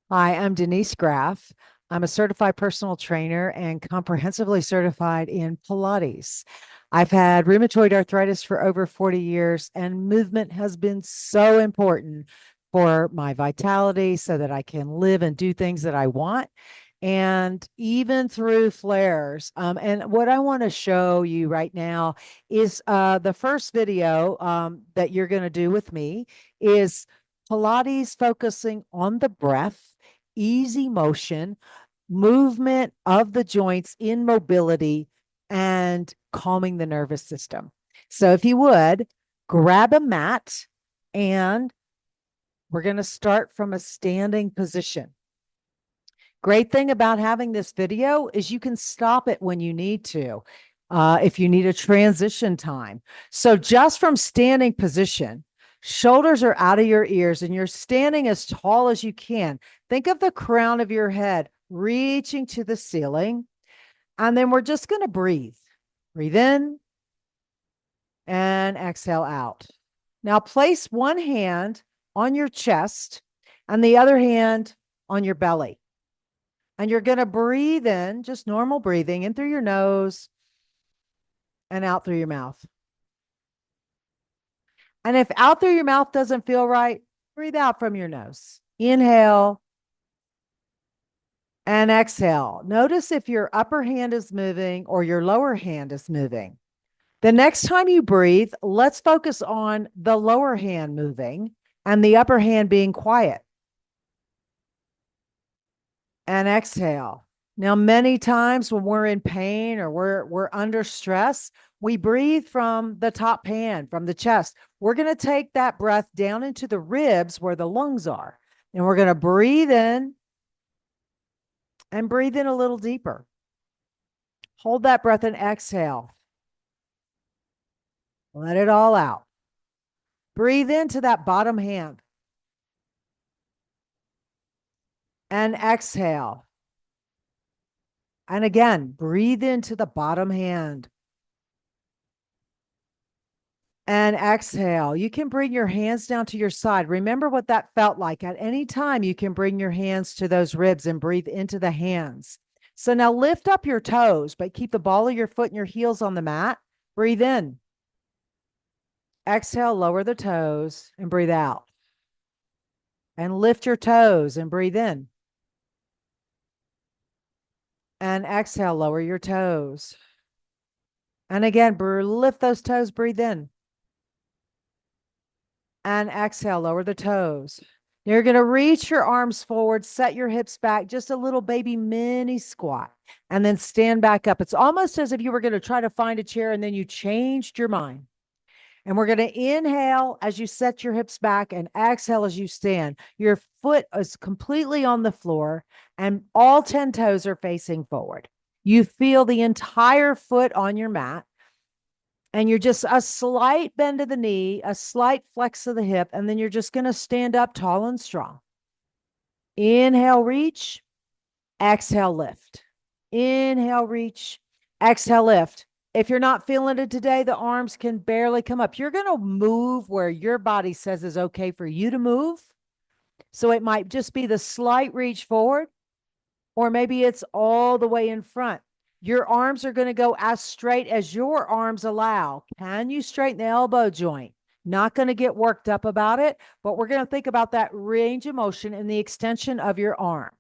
Hi, I'm Denise Graff. I'm a certified personal trainer and comprehensively certified in Pilates. I've had rheumatoid arthritis for over 40 years, and movement has been so important for my vitality so that I can live and do things that I want. And even through flares. And what I want to show you right now is the first video that you're going to do with me is Pilates focusing on the breath, easy motion, movement of the joints in mobility, and calming the nervous system. So, if you would grab a mat, and we're going to start from a standing position. Great thing about having this video is you can stop it when you need to, if you need a transition time. So, just from standing position, shoulders are out of your ears and you're standing as tall as you can. Think of the crown of your head reaching to the ceiling. And then we're just going to breathe. Breathe in and exhale out. Now, place one hand on your chest and the other hand on your belly. And you're going to breathe in, just normal breathing, in through your nose and out through your mouth. And if out through your mouth doesn't feel right, breathe out from your nose. Inhale and exhale. Notice if your upper hand is moving or your lower hand is moving. The next time you breathe, let's focus on the lower hand moving and the upper hand being quiet. And exhale. Now, many times when we're in pain or we're under stress, we breathe from the top hand, from the chest. We're going to take that breath down into the ribs where the lungs are. And we're going to breathe in and breathe in a little deeper. Hold that breath and exhale. Let it all out. Breathe into that bottom hand and exhale. And again, breathe into the bottom hand and exhale. You can bring your hands down to your side. Remember what that felt like. At any time, you can bring your hands to those ribs and breathe into the hands. So now lift up your toes, but keep the ball of your foot and your heels on the mat. Breathe in. Exhale, lower the toes and breathe out. And lift your toes and breathe in. And exhale, lower your toes. And again, lift those toes, breathe in. And exhale, lower the toes. You're going to reach your arms forward, set your hips back, just a little baby mini squat, and then stand back up. It's almost as if you were going to try to find a chair and then you changed your mind. And we're going to inhale as you set your hips back and exhale as you stand. Your foot is completely on the floor and all 10 toes are facing forward. You feel the entire foot on your mat. And you're just a slight bend of the knee, a slight flex of the hip, and then you're just going to stand up tall and strong. Inhale, reach. Exhale, lift. Inhale, reach. Exhale, lift. If you're not feeling it today, the arms can barely come up. You're going to move where your body says is okay for you to move. So it might just be the slight reach forward, or maybe it's all the way in front. Your arms are going to go as straight as your arms allow. Can you straighten the elbow joint? Not going to get worked up about it, but we're going to think about that range of motion and the extension of your arm.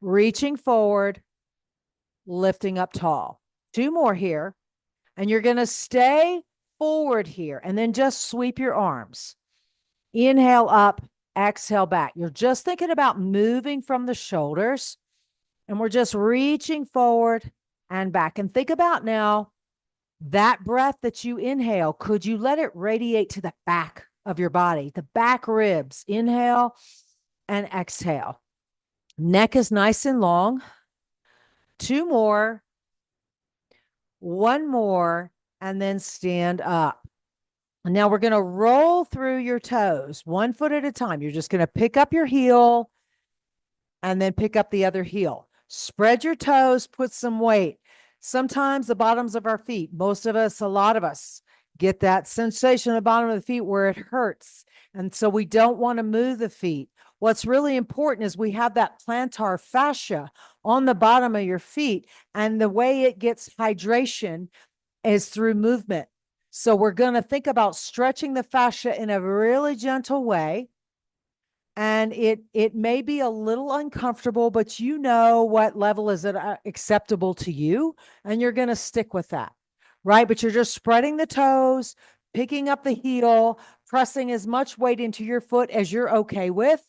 Reaching forward, lifting up tall. Two more here. And you're going to stay forward here and then just sweep your arms. Inhale up, exhale back. You're just thinking about moving from the shoulders, and we're just reaching forward and back. And think about now that breath that you inhale, could you let it radiate to the back of your body, the back ribs? Inhale and exhale. Neck is nice and long. Two more, one more, and then stand up. Now we're going to roll through your toes, 1 foot at a time. You're just going to pick up your heel and then pick up the other heel. Spread your toes, put some weight. Sometimes the bottoms of our feet, most of us, a lot of us, Get that sensation at the bottom of the feet where it hurts. And so we don't want to move the feet. What's really important is we have that plantar fascia on the bottom of your feet. And the way it gets hydration is through movement. So we're going to think about stretching the fascia in a really gentle way. And it may be a little uncomfortable, but you know what level is it acceptable to you, and you're going to stick with that, right? But you're just spreading the toes, picking up the heel, pressing as much weight into your foot as you're okay with.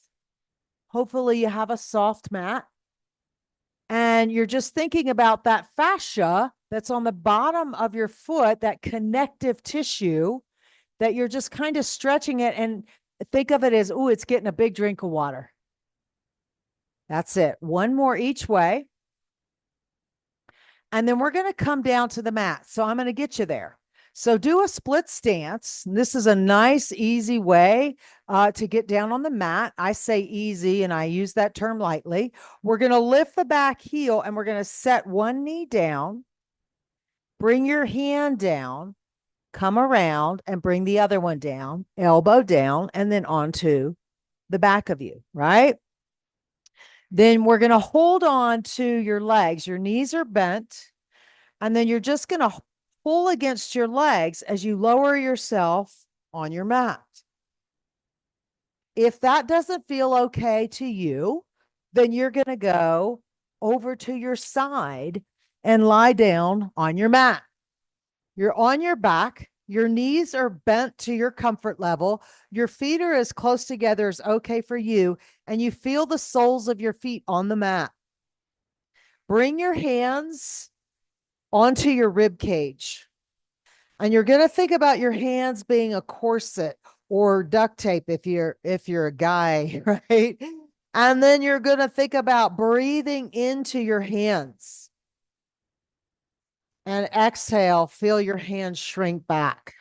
Hopefully you have a soft mat. And you're just thinking about that fascia that's on the bottom of your foot, that connective tissue, that you're just kind of stretching it, and think of it as, oh, it's getting a big drink of water. That's it. One more each way. And then we're going to come down to the mat. So I'm going to get you there. So do a split stance. This is a nice, easy way to get down on the mat. I say easy, and I use that term lightly. We're going to lift the back heel, and we're going to set one knee down. Bring your hand down, come around, and bring the other one down, elbow down, and then onto the back of you, right? Then we're going to hold on to your legs. Your knees are bent. And then you're just going to pull against your legs as you lower yourself on your mat. If that doesn't feel okay to you, then you're going to go over to your side and lie down on your mat. You're on your back. Your knees are bent to your comfort level. Your feet are as close together as okay for you. And you feel the soles of your feet on the mat. Bring your hands onto your rib cage. And you're going to think about your hands being a corset or duct tape if you're a guy, right? And then you're going to think about breathing into your hands. And exhale, feel your hands shrink back.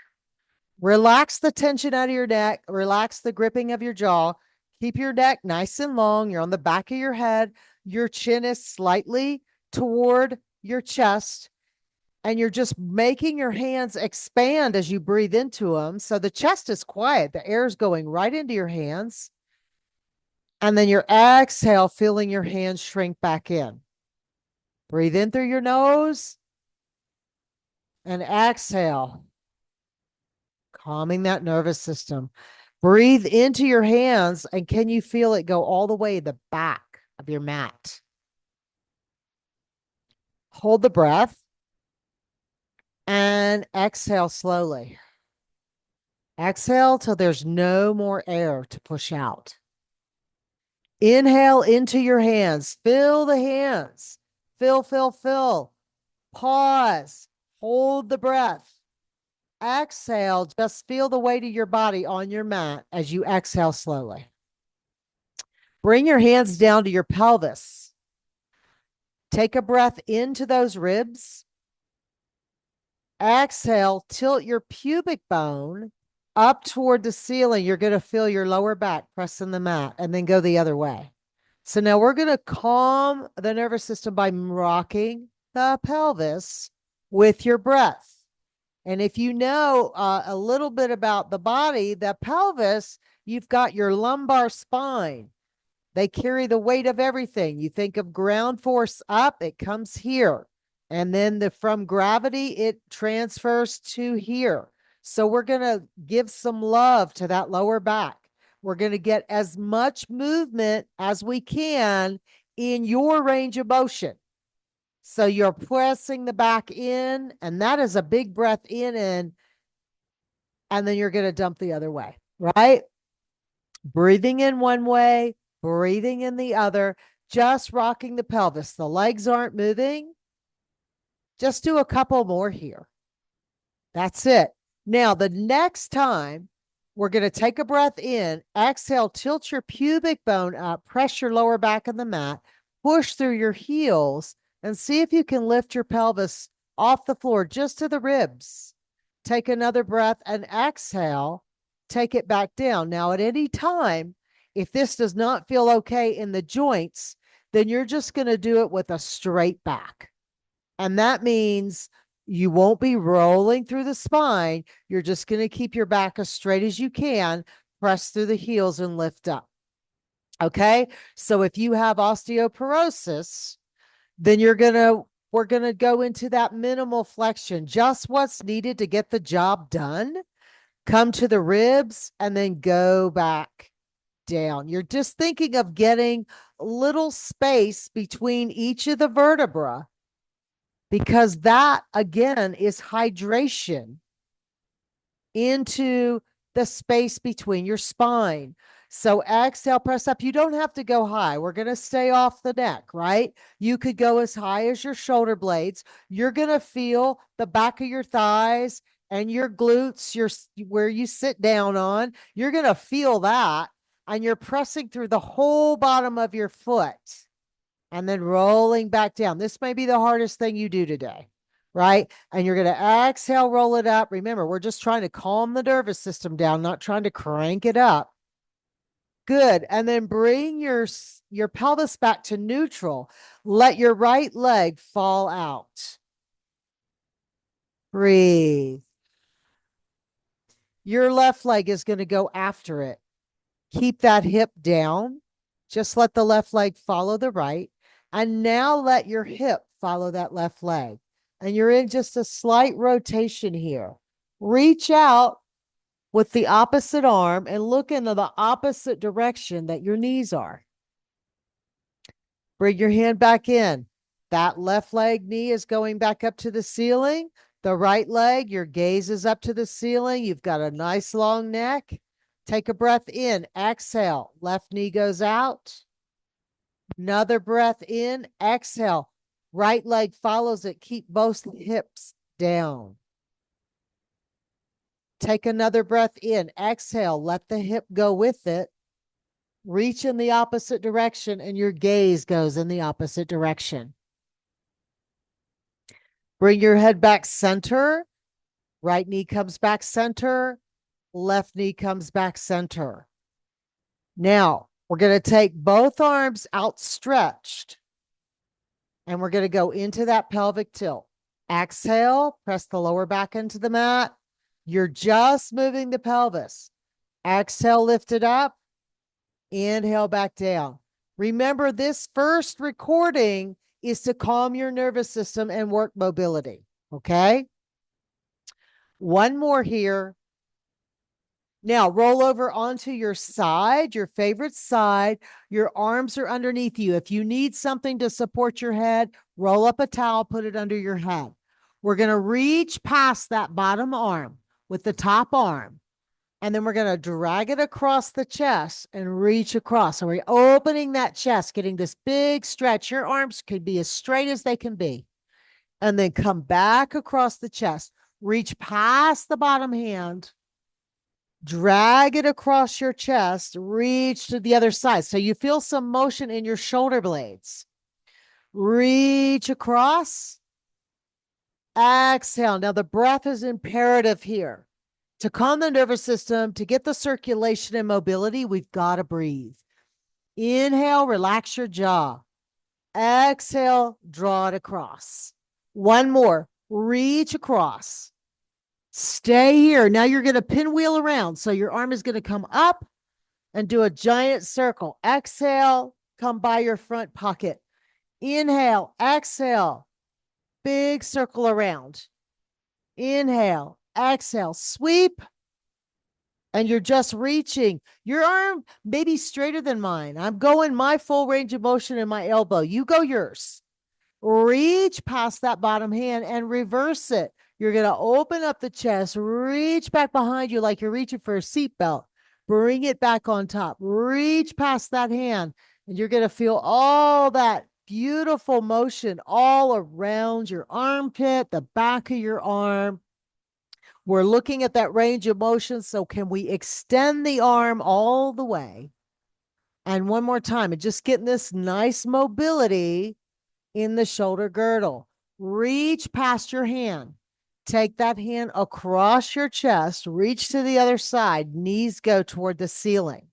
Relax the tension out of your neck. Relax the gripping of your jaw. Keep your neck nice and long. You're on the back of your head. Your chin is slightly toward your chest. And you're just making your hands expand as you breathe into them. So the chest is quiet. The air is going right into your hands. And then your exhale, feeling your hands shrink back in. Breathe in through your nose and exhale, calming that nervous system. Breathe into your hands, and can you feel it go all the way to the back of your mat? Hold the breath and exhale slowly. Exhale till there's no more air to push out. Inhale into your hands. Fill the hands. Fill, fill, fill. Pause. Hold the breath. Exhale. Just feel the weight of your body on your mat as you exhale slowly. Bring your hands down to your pelvis. Take a breath into those ribs. Exhale. Tilt your pubic bone up toward the ceiling. You're going to feel your lower back pressing the mat, and then go the other way. So now we're going to calm the nervous system by rocking the pelvis with your breath. And if you know a little bit about the body, the pelvis, you've got your lumbar spine. They carry the weight of everything. You think of ground force up, it comes here. And then from gravity, it transfers to here. So we're going to give some love to that lower back. We're going to get as much movement as we can in your range of motion. So you're pressing the back in, and that is a big breath in, and then you're going to dump the other way, right? Breathing in one way, breathing in the other, just rocking the pelvis. The legs aren't moving. Just do a couple more here. That's it. Now, the next time, we're going to take a breath in, exhale, tilt your pubic bone up, press your lower back in the mat, push through your heels, and see if you can lift your pelvis off the floor just to the ribs. Take another breath and exhale, take it back down. Now, at any time, if this does not feel okay in the joints, then you're just going to do it with a straight back. And that means You won't be rolling through the spine. You're just going to keep your back as straight as you can, press through the heels and lift up. Okay. So if you have osteoporosis, then we're going to go into that minimal flexion, just what's needed to get the job done. Come to the ribs and then go back down. You're just thinking of getting a little space between each of the vertebra, because that again is hydration into the space between your spine. So exhale, press up. You don't have to go high. We're going to stay off the neck, right? You could go as high as your shoulder blades. You're going to feel the back of your thighs and your glutes, where you sit down on. You're going to feel that, and you're pressing through the whole bottom of your foot and then rolling back down. This may be the hardest thing you do today, right? And you're going to exhale, roll it up. Remember, we're just trying to calm the nervous system down, not trying to crank it up. Good. And then bring your pelvis back to neutral. Let your right leg fall out. Breathe. Your left leg is going to go after it. Keep that hip down. Just let the left leg follow the right. And now let your hip follow that left leg. And you're in just a slight rotation here. Reach out with the opposite arm and look into the opposite direction that your knees are. Bring your hand back in. That left leg knee is going back up to the ceiling. The right leg, your gaze is up to the ceiling. You've got a nice long neck. Take a breath in. Exhale. Left knee goes out. Another breath in. Exhale. Right leg follows it. Keep both hips down. Take another breath in. Exhale. Let the hip go with it. Reach in the opposite direction, and your gaze goes in the opposite direction. Bring your head back center. Right knee comes back center. Left knee comes back center. Now, we're going to take both arms outstretched, and we're going to go into that pelvic tilt. Exhale, press the lower back into the mat. You're just moving the pelvis. Exhale, lift it up. Inhale, back down. Remember, this first recording is to calm your nervous system and work mobility. Okay? One more here. Now, roll over onto your side, your favorite side. Your arms are underneath you. If you need something to support your head, roll up a towel, put it under your head. We're going to reach past that bottom arm with the top arm. And then we're going to drag it across the chest and reach across. So we're opening that chest, getting this big stretch. Your arms could be as straight as they can be. And then come back across the chest. Reach past the bottom hand. Drag it across your chest. Reach to the other side. So you feel some motion in your shoulder blades. Reach across. Exhale. Now the breath is imperative here. To calm the nervous system, to get the circulation and mobility, we've got to breathe. Inhale, relax your jaw. Exhale, draw it across. One more, reach across. Stay here. Now you're going to pinwheel around. So your arm is going to come up and do a giant circle. Exhale, come by your front pocket. Inhale, exhale, big circle around. Inhale, exhale, sweep, and you're just reaching. Your arm may be straighter than mine. I'm going my full range of motion in my elbow. You go yours. Reach past that bottom hand and reverse it. You're going to open up the chest, reach back behind you like you're reaching for a seatbelt. Bring it back on top. Reach past that hand, and you're going to feel all that beautiful motion all around your armpit, the back of your arm. We're looking at that range of motion. So can we extend the arm all the way? And one more time, and just getting this nice mobility in the shoulder girdle. Reach past your hand. Take that hand across your chest. Reach to the other side. Knees go toward the ceiling.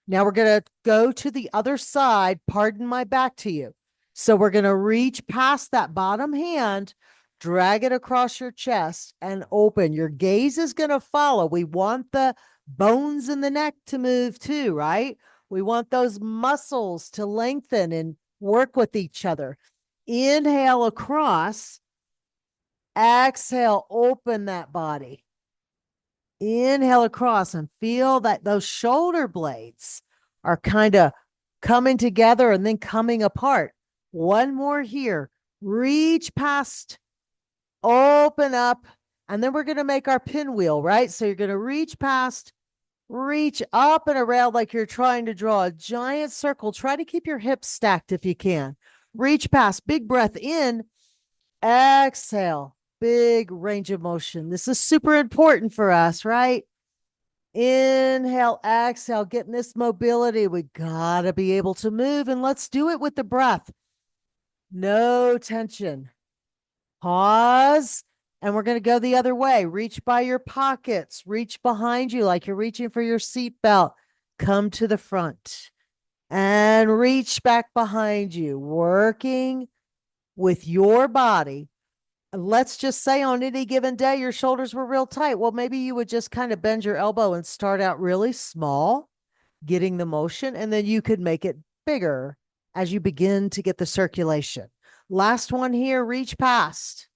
Now we're going to go to the other side. Pardon my back to you. So we're going to reach past that bottom hand, drag it across your chest and open. Your gaze is going to follow. We want the bones in the neck to move too, right? We want those muscles to lengthen and work with each other. Inhale across, exhale, open that body. Inhale across and feel that those shoulder blades are kind of coming together and then coming apart. One more here. Reach past, open up, and then we're going to make our pinwheel, right? So you're going to reach past, reach up and around like you're trying to draw a giant circle. Try to keep your hips stacked if you can. Reach past, big breath in, exhale, big range of motion. This is super important for us, right? Inhale, exhale, getting this mobility. We got to be able to move, and let's do it with the breath. No tension. Pause. And we're going to go the other way. Reach by your pockets. Reach behind you like you're reaching for your seatbelt. Come to the front and reach back behind you, working with your body. Let's just say on any given day, your shoulders were real tight. Well, maybe you would just kind of bend your elbow and start out really small, getting the motion, and then you could make it bigger as you begin to get the circulation. Last one here, reach past.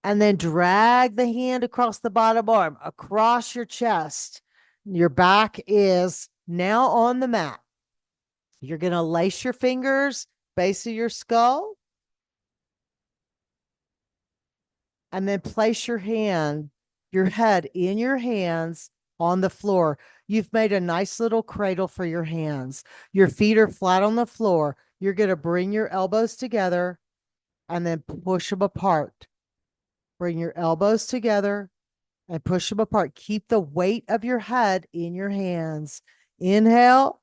And then drag the hand across the bottom arm, across your chest. Your back is now on the mat. You're going to lace your fingers, base of your skull, and then place your head in your hands on the floor. You've made a nice little cradle for your hands. Your feet are flat on the floor. You're going to bring your elbows together and then push them apart. Bring your elbows together and push them apart. Keep the weight of your head in your hands. Inhale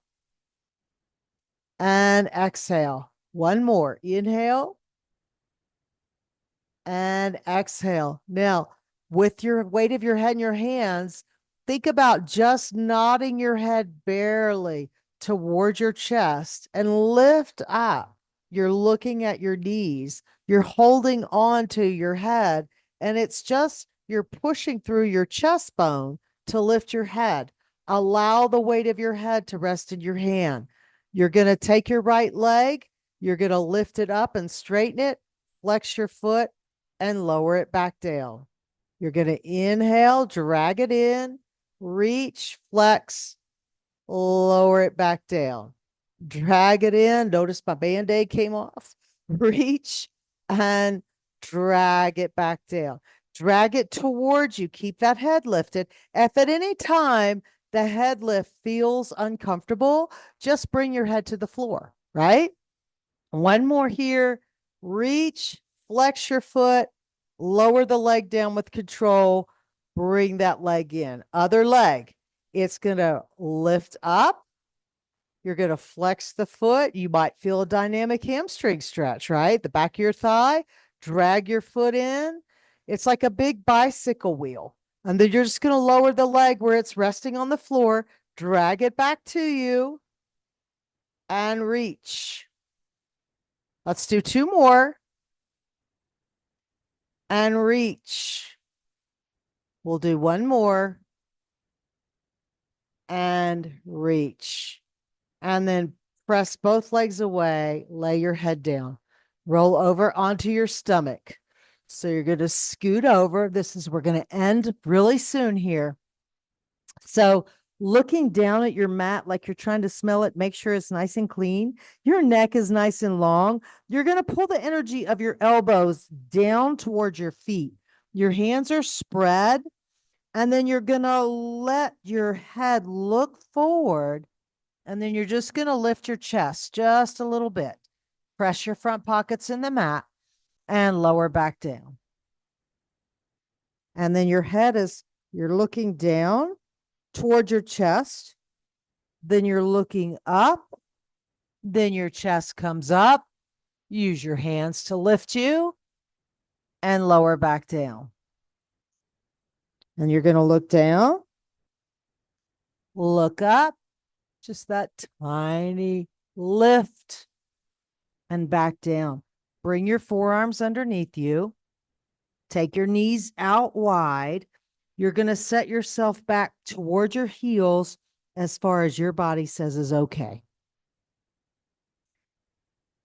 and exhale. One more. Inhale and exhale. Now, with your weight of your head in your hands, think about just nodding your head barely towards your chest and lift up. You're looking at your knees. You're holding on to your head, and it's just you're pushing through your chest bone to lift your head. Allow the weight of your head to rest in your hand. You're going to take your right leg. You're going to lift it up and straighten it, flex your foot, and lower it back down. You're going to inhale, drag it in, reach, flex, lower it back down. Drag it in. Notice my band-aid came off. Reach and drag it back down. Drag it towards you. Keep that head lifted. If at any time the head lift feels uncomfortable, just bring your head to the floor, right? One more here. Reach, flex your foot, lower the leg down with control, bring that leg in. Other leg, it's going to lift up. You're going to flex the foot. You might feel a dynamic hamstring stretch, right? The back of your thigh, drag your foot in. It's like a big bicycle wheel. And then you're just going to lower the leg where it's resting on the floor, drag it back to you, and reach. Let's do two more. And reach. We'll do one more. And reach. And then press both legs away, lay your head down, roll over onto your stomach. So you're going to scoot over. We're going to end really soon here. So looking down at your mat like you're trying to smell it, make sure it's nice and clean. Your neck is nice and long. You're going to pull the energy of your elbows down towards your feet. Your hands are spread, and then you're going to let your head look forward. And then you're just going to lift your chest just a little bit. Press your front pockets in the mat and lower back down. And then you're looking down toward your chest. Then you're looking up. Then your chest comes up. Use your hands to lift you and lower back down. And you're going to look down, look up, just that tiny lift and back down. Bring your forearms underneath you. Take your knees out wide. You're going to set yourself back toward your heels as far as your body says is okay.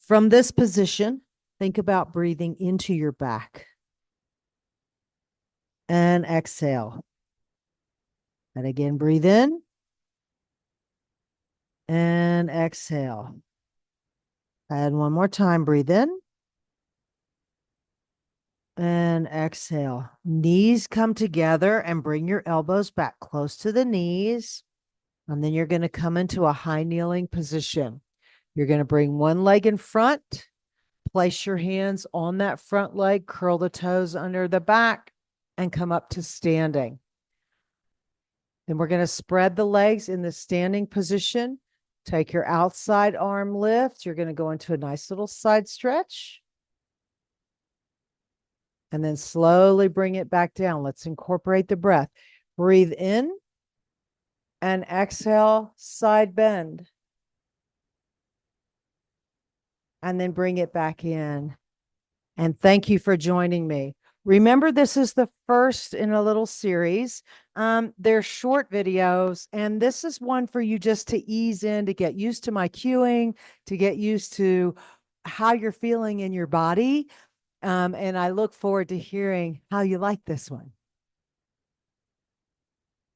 From this position, think about breathing into your back. And exhale. And again, breathe in. And exhale. And one more time, breathe in. And exhale. Knees come together and bring your elbows back close to the knees. And then you're going to come into a high kneeling position. You're going to bring one leg in front, place your hands on that front leg, curl the toes under the back, and come up to standing. Then we're going to spread the legs in the standing position. Take your outside arm lift. You're going to go into a nice little side stretch. And then slowly bring it back down. Let's incorporate the breath. Breathe in and exhale, side bend. And then bring it back in. And thank you for joining me. Remember, this is the first in a little series. They're short videos, and this is one for you just to ease in, to get used to my cueing, to get used to how you're feeling in your body. And I look forward to hearing how you like this one.